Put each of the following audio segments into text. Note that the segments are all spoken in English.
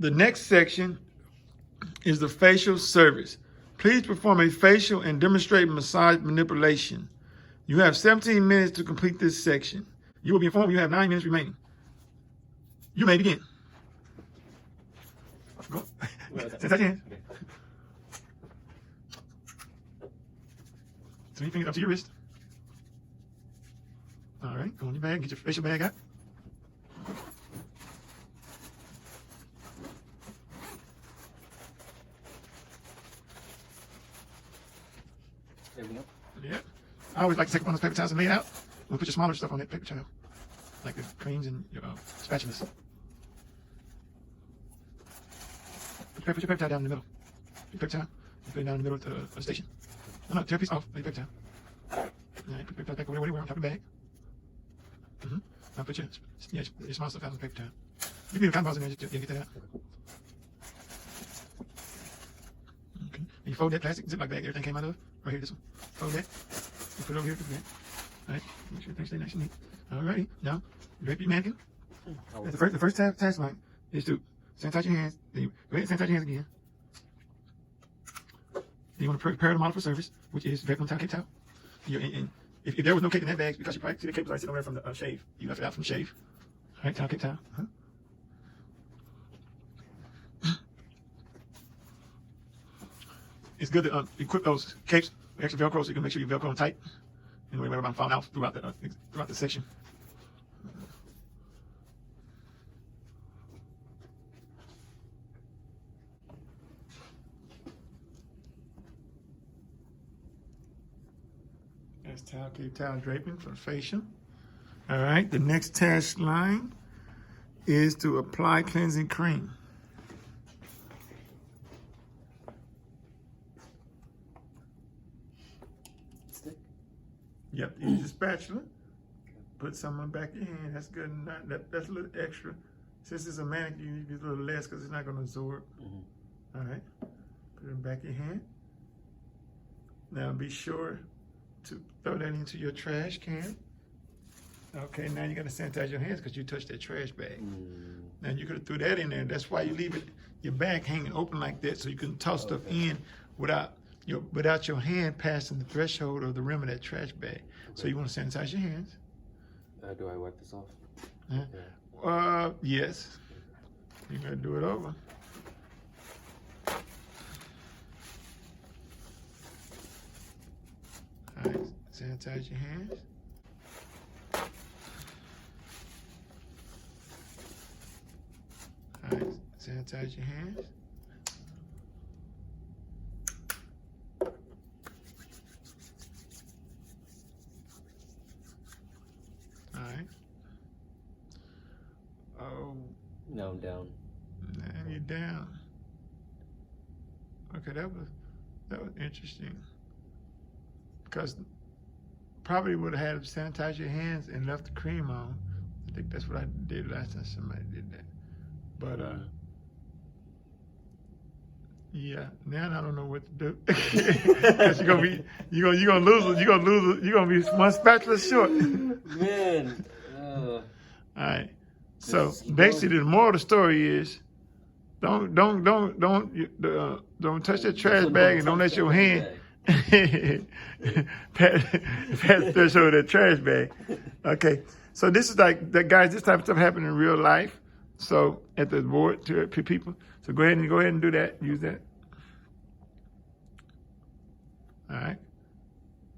The next section is the facial service. Please perform a facial and demonstrate massage manipulation. You have 17 minutes to complete this section. You will be informed you have 9 minutes remaining. You may begin. Go. Touch your hands. 3 fingers up to your wrist. All right, go in your bag, get your facial bag out. Everything up? Yeah. I always like to take one of those paper towels and lay it out. And put your smaller stuff on that paper towel, like the creams and your spatulas. Put your paper towel down in the middle. Your paper towel, you put it down in the middle of the station. No, tear a piece off, lay your paper towel. All right, put your paper towel back where on top of the bag. Now put your small stuff out on the paper towel. You can leave the cotton balls in there, just get that out. Okay. And you fold that plastic Ziploc bag everything came out of. Right here, this one. Fold that. You put it over here, put that. All right, make sure things stay nice and neat. All righty, now, drape your mannequin. The first task line is to sanitize your hands. Then you go ahead and sanitize your hands again. Then you want to prepare the model for service, which is draping on top of the towel. And if there was no cake in that bag, because you probably see the cake was already sitting over there from the shave. You left it out from the shave. All right, towel, cake towel. It's good to equip those capes with extra Velcro so you can make sure you Velcro them tight. And worry about falling out throughout the section. That's towel, cape towel draping for facial. All right, the next task line is to apply cleansing cream. Yep, use a spatula. Put some on the back of your hand. That's good. That's a little extra. Since it's a manicure, you use a little less because it's not going to absorb. All right. Put it in the back of your hand. Now be sure to throw that into your trash can. Okay, now you got to sanitize your hands because you touched that trash bag. Now you could have threw that in there. That's why you leave your bag hanging open like that so you can toss stuff in without your hand passing the threshold or the rim of that trash bag. Okay. So you want to sanitize your hands. Do I wipe this off? Yes. You gotta do it over. All right, sanitize your hands. All right, sanitize your hands. Oh. No, I'm down. Now you're down. Okay, that was interesting. Because probably would have had to sanitize your hands and left the cream on. I think that's what I did last time somebody did that. But yeah, now I don't know what to do. Cause you're gonna be one spatula short. Man. All right. So basically, the moral of the story is, don't touch that trash bag and don't let your hand pass the threshold of that trash bag. Okay. So this is guys. This type of stuff happens in real life. So at the board to people. So go ahead and do that. Use that. All right.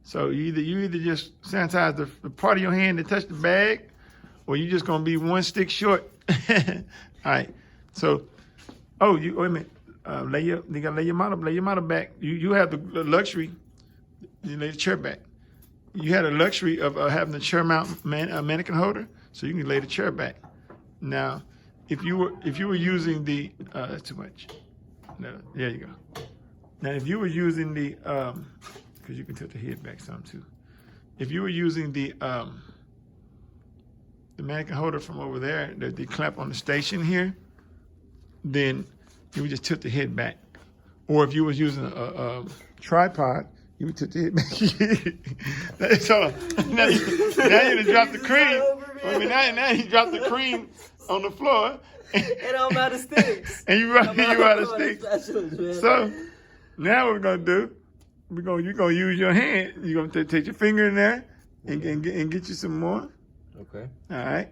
So you either just sanitize the part of your hand that touched the bag, or you just gonna be one stick short. All right. So, wait a minute. You gotta lay your model back. You have the luxury. You lay the chair back. You had a luxury of having the chair mount mannequin holder, so you can lay the chair back. Now, if you were using the that's too much. No, there you go. Now, if you were using the because you can tilt the head back some too. If you were using the mannequin holder from over there, the clamp on the station here, then you would just tilt the head back. Or if you was using a tripod, you would tilt the head back. So now you dropped the cream. I mean, now you dropped the cream on the floor. And I'm out of sticks. And you I'm out of out sticks. specials, man. So now what we're gonna do? You're gonna use your hand. You're gonna take your finger in there and get you some more. Okay. All right.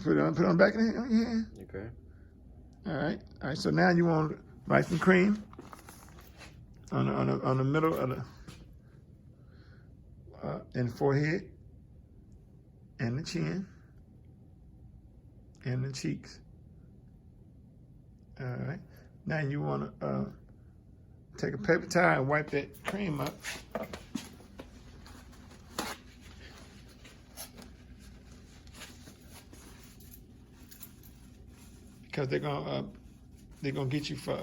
Put it on the back of your hand. Okay. All right. So now you want to write some cream on the middle of the in the forehead and the chin and the cheeks. All right. Now you want to take a paper towel and wipe that cream up. Because they're gonna get you for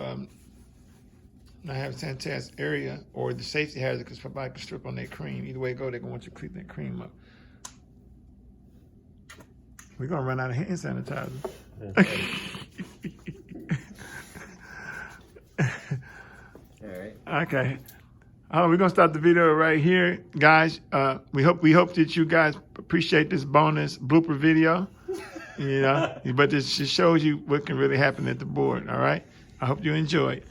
not having sanitized area or the safety hazard because somebody can strip on their cream. Either way it go, they're gonna want you to clean that cream up. We're gonna run out of hand sanitizer. All right. Okay. We're gonna stop the video right here, guys. We hope that you guys appreciate this bonus blooper video. You know, but this just shows you what can really happen at the board. All right. I hope you enjoy it.